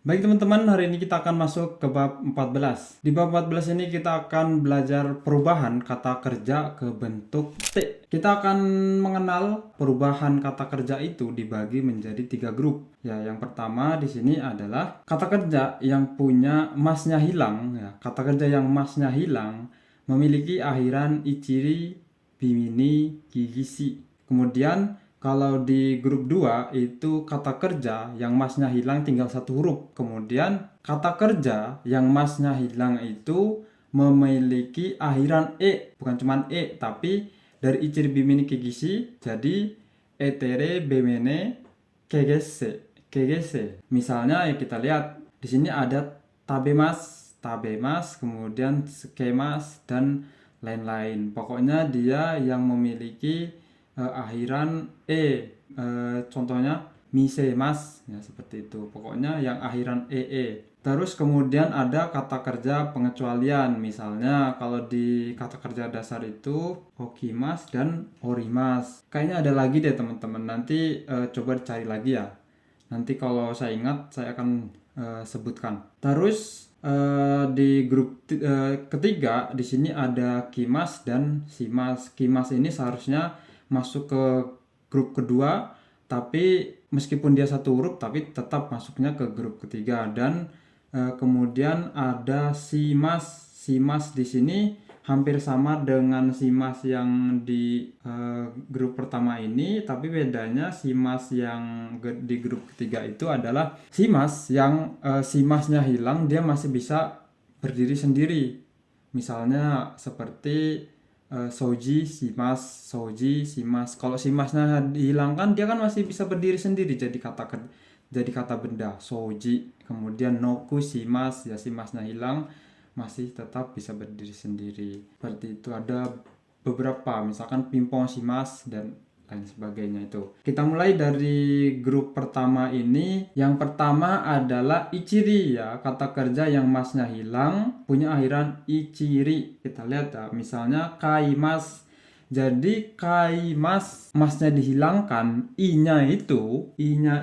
Baik teman-teman, hari ini kita akan masuk ke bab 14. Di bab 14 ini kita akan belajar perubahan kata kerja ke bentuk T. Kita akan mengenal perubahan kata kerja itu dibagi menjadi 3 grup. Ya, yang pertama di sini adalah kata kerja yang punya masnya hilang. Ya, kata kerja yang masnya hilang memiliki akhiran ichiri, bimini, gigisi. Kemudian kalau di grup 2 itu kata kerja yang masnya hilang tinggal satu huruf. Kemudian kata kerja yang masnya hilang itu memiliki akhiran e, bukan cuma e, tapi dari iciri bimini kegisi jadi etere bemene kegese. Kegese. Misalnya ya kita lihat di sini ada tabemas, tabemas, kemudian skemas dan lain-lain. Pokoknya dia yang memiliki akhiran contohnya mise mas ya, seperti itu. Pokoknya yang akhiran terus kemudian ada kata kerja pengecualian, misalnya kalau di kata kerja dasar itu okimas dan orimas. Kayaknya ada lagi deh teman-teman, nanti coba cari lagi ya, nanti kalau saya ingat saya akan sebutkan. Terus di grup ketiga di sini ada kimas dan simas. Kimas ini seharusnya masuk ke grup kedua, tapi meskipun dia satu huruf tapi tetap masuknya ke grup ketiga. Dan kemudian ada simas. Simas di sini hampir sama dengan simas yang di grup pertama ini, tapi bedanya simas yang di grup ketiga itu adalah simas yang simasnya hilang, dia masih bisa berdiri sendiri. Misalnya seperti soji, simas, soji, simas. Kalau simasnya dihilangkan, dia kan masih bisa berdiri sendiri jadi kata benda, soji. Kemudian noku, simas, ya simasnya hilang, masih tetap bisa berdiri sendiri. Seperti itu, ada beberapa, misalkan pimpong, simas, dan lain sebagainya itu. Kita mulai dari grup pertama ini. Yang pertama adalah ichiri ya, kata kerja yang masnya hilang punya akhiran ichiri. Kita lihat ya, misalnya kaimas. Jadi kaimas masnya dihilangkan, i-nya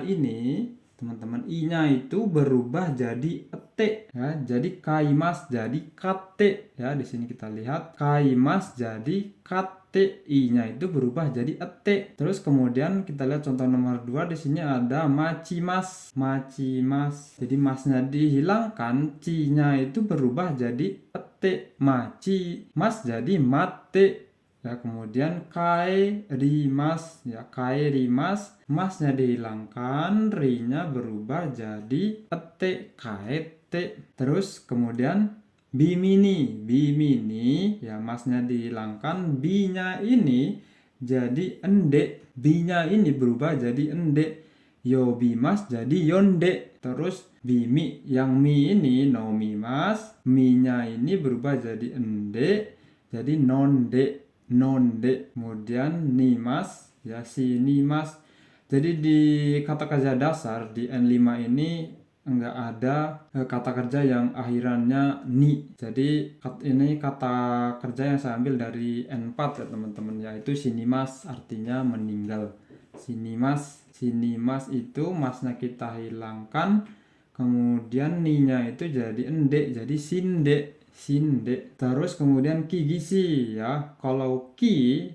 ini teman-teman, i-nya itu berubah jadi ete ya. Jadi kaimas jadi kate ya. Di sini kita lihat kaimas jadi kate, i-nya itu berubah jadi ete. Terus kemudian kita lihat contoh nomor 2, di sini ada machimas. Machimas. Jadi masnya dihilangkan, ci-nya itu berubah jadi ete. Machi mas jadi mate. Ya, kemudian kai rimas ya, kai rimas, masnya dihilangkan, ri-nya berubah jadi ete, kaete. Terus kemudian bimini, bimini ya, masnya dihilangkan, bi-nya ini jadi ende, bi-nya ini berubah jadi ende. Yobimas jadi yonde. Terus bimi, yang mi ini nomimas, mi-nya ini berubah jadi ende, jadi nonde, nonde. Kemudian nimas ya, si nimas. Jadi di kata kerja dasar di N5 ini enggak ada kata kerja yang akhirannya ni. Jadi ini kata kerja yang saya ambil dari N4 ya teman-teman, yaitu sinimas, artinya meninggal. Sinimas, sinimas itu masnya kita hilangkan, kemudian ni-nya itu jadi ende, jadi sinde, sinde. Terus kemudian kigisi ya. Kalau ki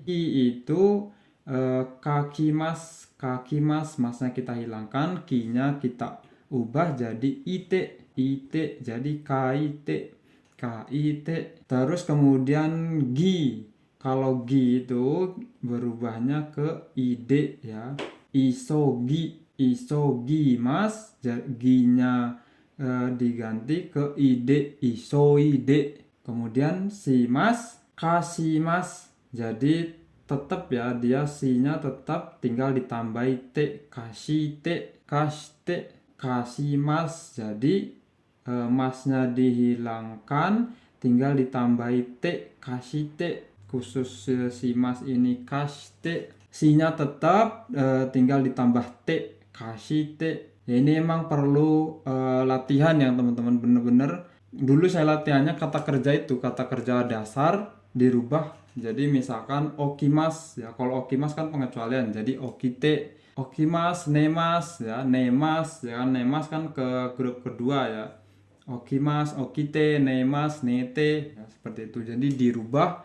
itu kakimas, kakimas, masnya kita hilangkan, ki-nya kita ubah jadi ite, ite jadi kaite, kaite. Terus kemudian gi. Kalau gi itu berubahnya ke ide ya. Isogi, isogi mas, gi-nya diganti ke ide, isoide. Kemudian simas, kasimas. Jadi tetap ya, dia si-nya tetap tinggal ditambahi te, kasite, kaste, kasimas. Jadi masnya dihilangkan, tinggal ditambahi te, kasite. Khusus si mas ini kaste, si-nya tetap tinggal ditambah te, kasite. Ya, ini emang perlu latihan ya teman-teman, bener-bener. Dulu saya latihannya kata kerja itu, kata kerja dasar dirubah jadi misalkan okimas ya. Kalau okimas kan pengecualian, jadi okite. Okimas, nemas ya, nemas ya, nemas kan ke grup kedua ya. Okimas, okite, nemas, nete ya, seperti itu. Jadi dirubah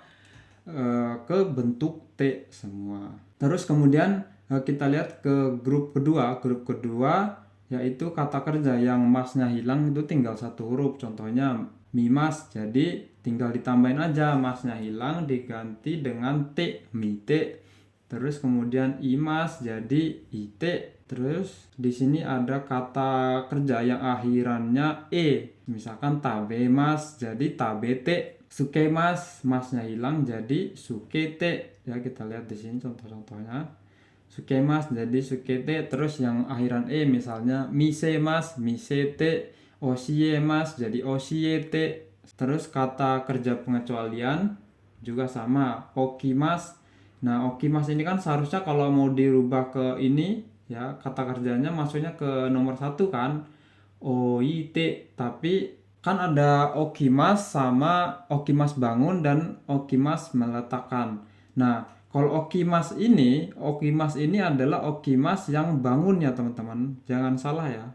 ke bentuk T semua. Terus kemudian kita lihat ke grup kedua. Grup kedua yaitu kata kerja yang masnya hilang itu tinggal satu huruf. Contohnya mimas, jadi tinggal ditambahin aja masnya hilang diganti dengan T, mite. Terus kemudian imas jadi it. Terus di sini ada kata kerja yang akhirannya e. Misalkan tabemas jadi tabete. Sukemas, masnya hilang jadi sukete. Ya, kita lihat di sini contoh-contohnya. Sukemas jadi sukete. Terus yang akhiran e misalnya misemas, misete. Osiemas jadi osiete. Terus kata kerja pengecualian juga sama, okimas. Nah, okimas ini kan seharusnya kalau mau dirubah ke ini ya, kata kerjanya masuknya ke nomor 1 kan, oit. Tapi kan ada okimas sama okimas bangun dan okimas meletakkan. Nah, kalau okimas ini adalah okimas yang bangun ya teman-teman, jangan salah ya.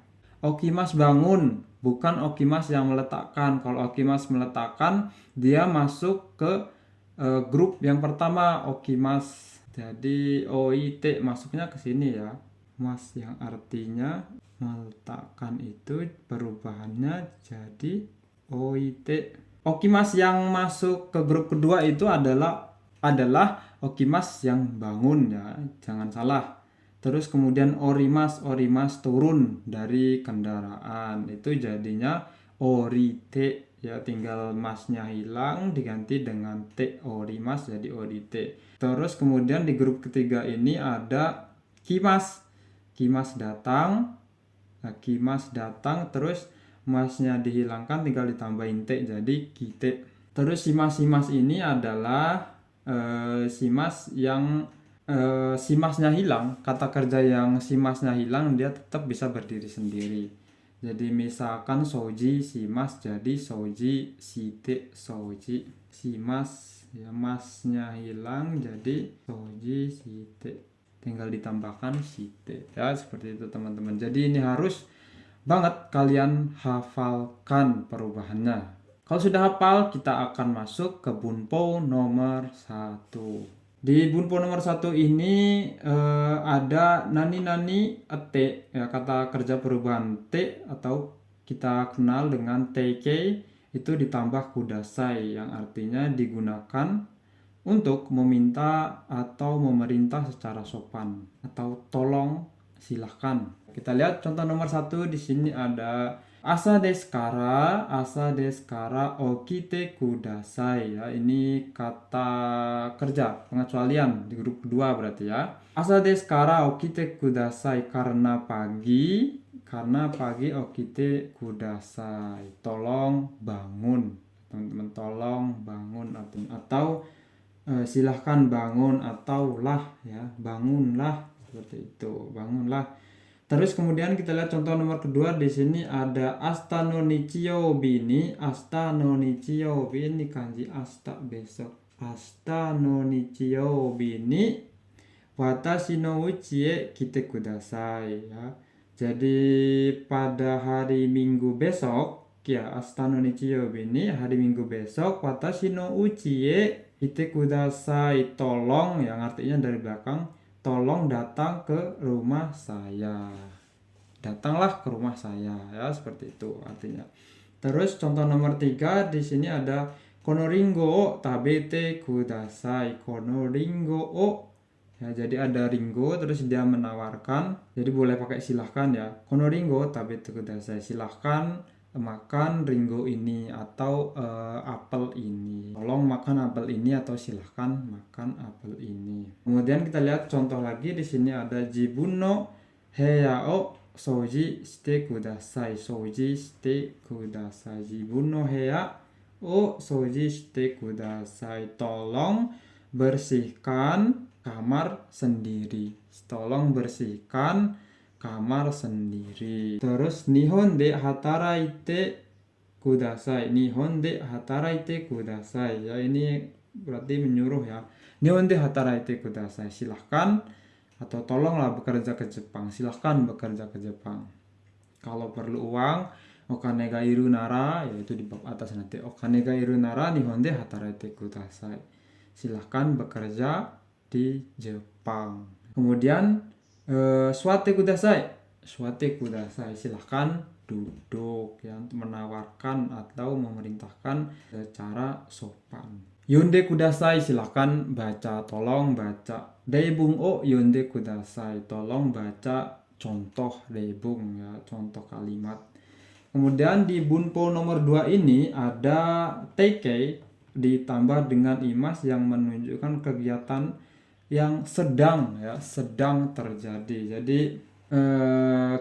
Okimas bangun, bukan okimas yang meletakkan. Kalau okimas meletakkan, dia masuk ke grup yang pertama, okimas. Jadi oit masuknya ke sini ya. Mas yang artinya meletakkan itu perubahannya jadi oit. Okimas yang masuk ke grup kedua itu adalah okimas yang bangun ya, jangan salah. Terus kemudian orimas turun dari kendaraan, itu jadinya orite ya, tinggal masnya hilang diganti dengan t, orimas jadi orite. Terus kemudian di grup ketiga ini ada kimas datang. Nah, kimas datang terus masnya dihilangkan tinggal ditambahin t jadi kite. Terus simas ini adalah simas yang simasnya hilang. Kata kerja yang simasnya hilang dia tetap bisa berdiri sendiri. Jadi misalkan soji simas jadi soji site soji. Simas ya, masnya hilang jadi soji site, tinggal ditambahkan site ya, seperti itu teman-teman. Jadi ini harus banget kalian hafalkan perubahannya. Kalau sudah hafal, kita akan masuk ke bunpo nomor 1. Di bunpo nomor 1 ini ada nani ate ya, kata kerja perubahan T atau kita kenal dengan TK itu ditambah kudasai yang artinya digunakan untuk meminta atau memerintah secara sopan atau tolong, silahkan. Kita lihat contoh nomor 1 di sini ada asa desu kara okite kudasai ya. Ini kata kerja pengecualian di grup kedua berarti ya. Asa desu kara okite kudasai, karena pagi okite kudasai, tolong bangun. Teman-teman, tolong bangun atau silahkan bangun atau lah ya, bangunlah, seperti itu, bangunlah. Terus kemudian kita lihat contoh nomor kedua. Di sini ada asta no nichiyoubi ni kanji asta, besok. Asta no nichiyoubi ni watashi no uchi e kite kudasai ya. Jadi pada hari Minggu besok ya, asta no nichiyoubi ni hari Minggu besok, watashi no uchi e kite kudasai, tolong yang artinya dari belakang, tolong datang ke rumah saya. Datanglah ke rumah saya ya, seperti itu artinya. Terus contoh nomor 3 di sini ada konoringo o tabete kudasai. Konoringo o ya, jadi ada ringo terus dia menawarkan. Jadi boleh pakai silahkan ya. Konoringo tabete kudasai, silahkan makan ringgo ini atau apel ini. Tolong makan apel ini atau silahkan makan apel ini. Kemudian kita lihat contoh lagi. Di sini ada jibun no heya o soji shite kudasai. Soji shite kudasai. Jibun no heya o soji shite kudasai. Tolong bersihkan kamar sendiri. Tolong bersihkan kamar sendiri. Terus nihon de hataraite kudasai. Nihon de hataraite kudasai ya, ini berarti menyuruh ya. Nihon de hataraite kudasai, silahkan atau tolonglah bekerja ke Jepang, silahkan bekerja ke Jepang. Kalau perlu uang, okane ga iru nara, yaitu di bab atas nanti, okane ga iru nara nihon de hatarete kudasai, silahkan bekerja di Jepang. Kemudian suate kudasai, silahkan duduk, ya, untuk menawarkan atau memerintahkan secara sopan. Yonde kudasai, silahkan baca, tolong baca. Deibung o yonde kudasai, tolong baca contoh deibung, ya, contoh kalimat. Kemudian di bunpo nomor 2 ini ada teikei ditambah dengan imas yang menunjukkan kegiatan yang sedang, ya, sedang terjadi. Jadi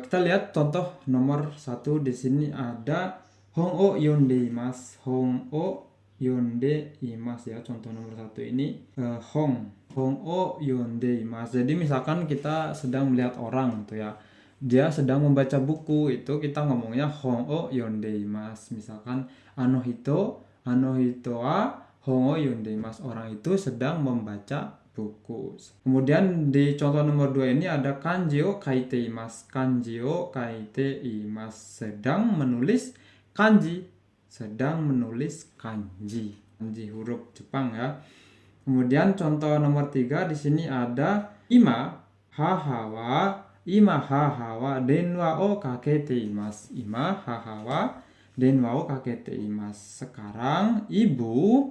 kita lihat contoh nomor 1 di sini ada hong o yonde imas, hong o yonde imas, ya, contoh nomor 1 ini hong o yonde imas. Jadi misalkan kita sedang melihat orang tuh, ya, dia sedang membaca buku, itu kita ngomongnya hong o yonde imas. Misalkan ano hito wa hong o yonde imas, orang itu sedang membaca buku. Kemudian di contoh nomor 2 ini ada kanji o kaite imas, kanji o kaite imas, sedang menulis kanji, kanji huruf Jepang, ya. Kemudian contoh nomor 3 di sini ada ima haha wa denwa o kakete imas, denwa o kakete imas. Sekarang ibu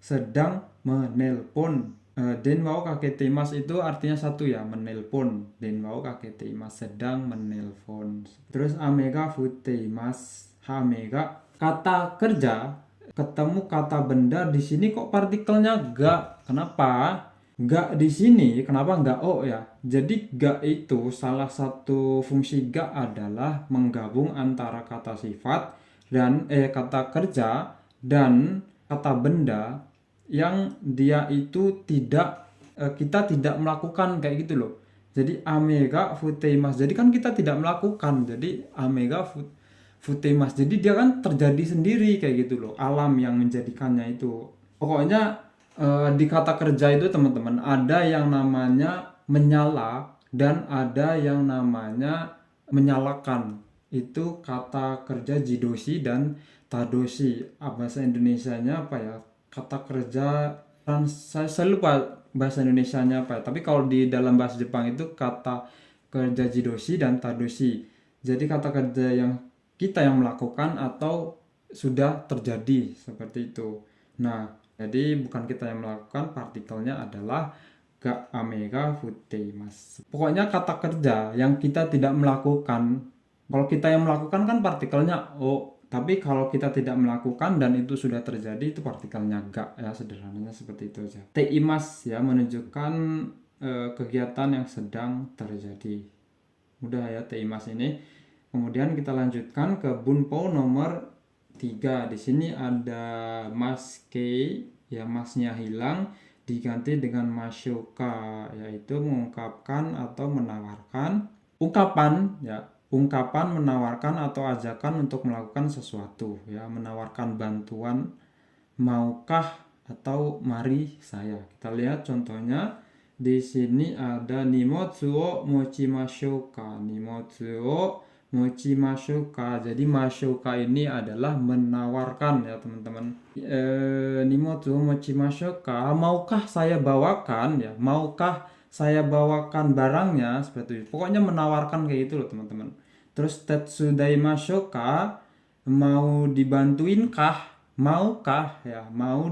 sedang menelpon. Denwa o kakete imas itu artinya satu, ya, menelpon. Denwa o kakete imas, sedang menelpon. Terus amega fute imas, hamega, kata kerja ketemu kata benda di sini kok partikelnya ga. Kenapa? Ga di sini kenapa nggak o, ya? Jadi ga itu salah satu fungsi ga adalah menggabung antara kata sifat dan kata kerja dan kata benda yang dia itu kita tidak melakukan, kayak gitu loh. Jadi amega futeimas, jadi kan kita tidak melakukan, jadi amega futeimas, jadi dia kan terjadi sendiri, kayak gitu loh, alam yang menjadikannya itu. Pokoknya di kata kerja itu teman-teman ada yang namanya menyala dan ada yang namanya menyalakan. Itu kata kerja jidoshi dan tadoshi. Bahasa Indonesianya apa, ya? Kata kerja, saya lupa bahasa Indonesianya apa, ya. Tapi kalau di dalam bahasa Jepang itu kata kerja jidoshi dan tadoshi. Jadi kata kerja yang kita yang melakukan atau sudah terjadi, seperti itu. Nah, jadi bukan kita yang melakukan, partikelnya adalah ga amega futeimas. Pokoknya kata kerja yang kita tidak melakukan. Kalau kita yang melakukan kan partikelnya o, tapi kalau kita tidak melakukan dan itu sudah terjadi, itu partikelnya ga, ya, sederhananya seperti itu aja. Teimas, ya, menunjukkan kegiatan yang sedang terjadi. Mudah, ya, teimas ini. Kemudian kita lanjutkan ke bunpo nomor 3. Di sini ada maske, ya, masnya hilang diganti dengan masyoka, yaitu mengungkapkan atau menawarkan. Ungkapan, ya, ungkapan menawarkan atau ajakan untuk melakukan sesuatu, ya, menawarkan bantuan, maukah atau mari saya. Kita lihat contohnya. Di sini ada nimotsu o mochimashouka, nimotsu o mochimashouka. Jadi mashouka ini adalah menawarkan, ya, teman-teman. Nimotsu o mochimashouka, maukah saya bawakan, ya, maukah saya bawakan barangnya, seperti itu. Pokoknya menawarkan kayak gitu loh, teman-teman. Terus tetsudaimashouka, mau dibantuinkah, maukah, ya, mau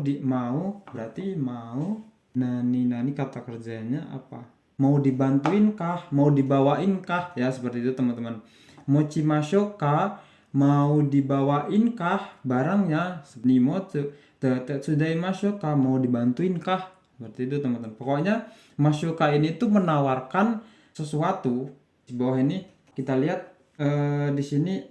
berarti mau. Nani kata kerjanya apa? Mau dibantuinkah, mau dibawainkah, ya, seperti itu, teman-teman. Mochimashouka, mau dibawainkah barangnya. Nimotsu tetsudaimashouka, mau dibantuinkah, seperti itu, teman-teman. Pokoknya mashouka ini tuh menawarkan sesuatu. Di bawah ini kita lihat di sini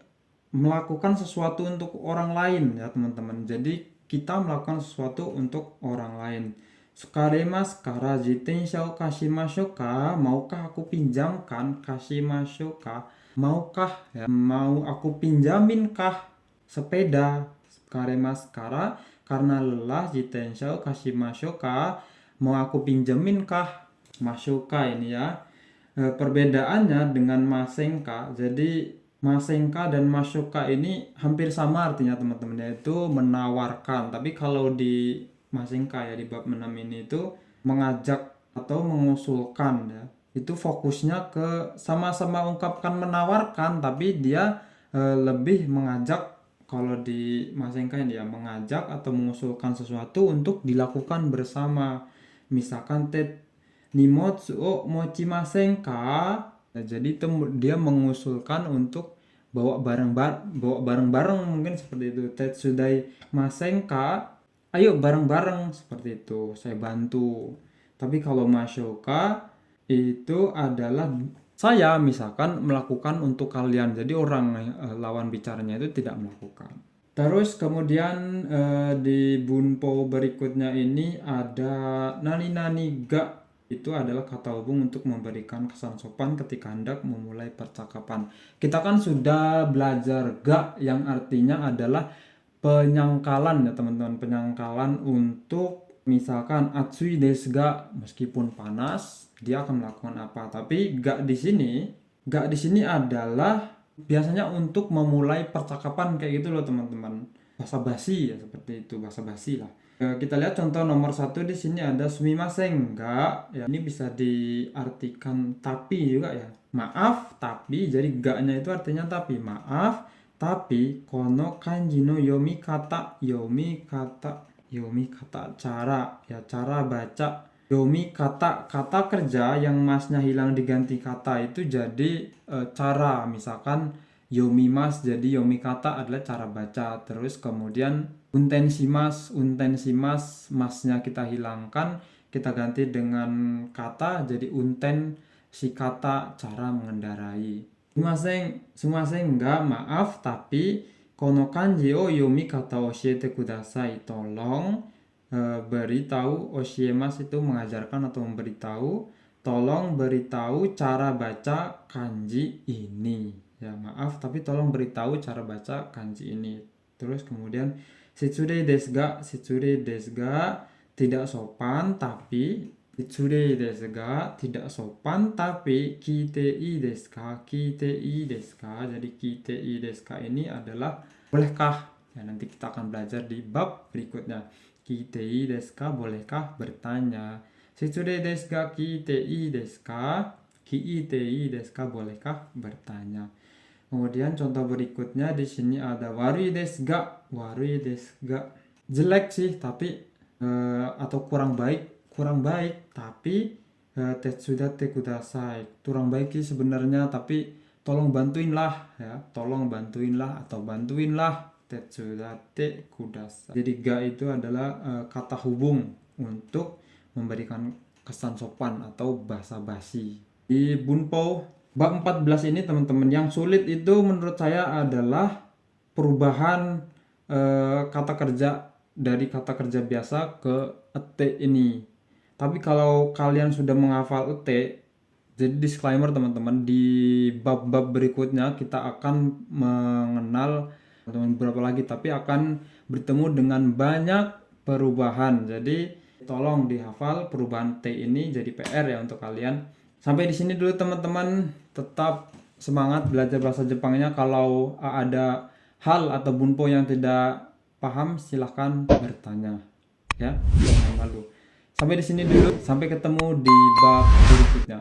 melakukan sesuatu untuk orang lain, ya, teman-teman. Jadi kita melakukan sesuatu untuk orang lain. Sukarimasu kara jitensha o kashimashouka, maukah aku pinjamkan, kashimashouka, maukah, ya, mau aku pinjaminkah sepeda. Sukarimasu kara, karena lelah, jitensha o kashimashouka, mau aku pinjaminkah Masoka ini ya. Perbedaannya dengan Masenka, jadi Masenka dan Masoka ini hampir sama artinya teman-teman, yaitu menawarkan. Tapi kalau di Masenka ya, di bab 6 ini itu mengajak atau mengusulkan ya. Itu fokusnya ke sama-sama ungkapkan menawarkan, tapi dia lebih mengajak. Kalau di Masenka ini ya, mengajak atau mengusulkan sesuatu untuk dilakukan bersama. Misalkan Nimotsu o mochimasen ka? Nah, jadi itu dia mengusulkan untuk bawa barang-barang mungkin seperti itu. Tetsudai masen ka? Ayo bareng-bareng seperti itu. Saya bantu. Tapi kalau Masoka itu adalah saya misalkan melakukan untuk kalian. Jadi orang lawan bicaranya itu tidak melakukan. Terus kemudian di bunpo berikutnya ini ada nani-nani ga. Itu adalah kata hubung untuk memberikan kesan sopan ketika hendak memulai percakapan. Kita kan sudah belajar ga yang artinya adalah penyangkalan ya teman-teman. Penyangkalan untuk misalkan atsui desu ga, meskipun panas, dia akan melakukan apa. Tapi ga di sini adalah biasanya untuk memulai percakapan kayak gitu loh teman-teman. Basa-basi ya, seperti itu, basa-basi lah. Kita lihat contoh nomor 1 di sini ada sumimasen ga ya. Ini bisa diartikan tapi juga ya. Maaf tapi, jadi ga-nya itu artinya tapi. Maaf tapi kono kanji no yomi kata cara ya, cara baca. Yomi kata kerja yang masnya hilang diganti kata itu jadi cara. Misalkan yomi mas, jadi yomi kata adalah cara baca. Terus kemudian untensimas masnya kita hilangkan, kita ganti dengan kata jadi unten si kata, cara mengendarai. Sumimasen enggak, maaf tapi kono kanji o yomi kata oshiete kudasai, tolong beritahu. Oshiemas itu mengajarkan atau memberitahu, tolong beritahu cara baca kanji ini ya. Maaf tapi tolong beritahu cara baca kanji ini. Terus kemudian shitsurei desu ga tidak sopan tapi kite ii desu ka, jadi kite ii desu ka ini adalah bolehkah ya, nanti kita akan belajar di bab berikutnya. Kite ii desu ka, bolehkah bertanya. Shitsurei desu ga kite ii desu ka, bolehkah bertanya. Kemudian contoh berikutnya di sini ada warui desu ga, jelek sih tapi atau kurang baik tapi tetsudatte kudasai, kurang baik sih sebenarnya tapi tolong bantuinlah ya, atau bantuinlah. Tetsudatte kudasai. Jadi ga itu adalah kata hubung untuk memberikan kesan sopan atau basa-basi. Di bunpo bab 14 ini teman-teman, yang sulit itu menurut saya adalah perubahan kata kerja dari kata kerja biasa ke ete ini. Tapi kalau kalian sudah menghafal ete, jadi disclaimer teman-teman, di bab-bab berikutnya kita akan mengenal beberapa lagi, tapi akan bertemu dengan banyak perubahan. Jadi tolong dihafal perubahan T ini, jadi PR ya untuk kalian. Sampai di sini dulu teman-teman, tetap semangat belajar bahasa Jepangnya. Kalau ada hal atau bunpo yang tidak paham silahkan bertanya ya, jangan malu. Sampai di sini dulu, sampai ketemu di bab berikutnya.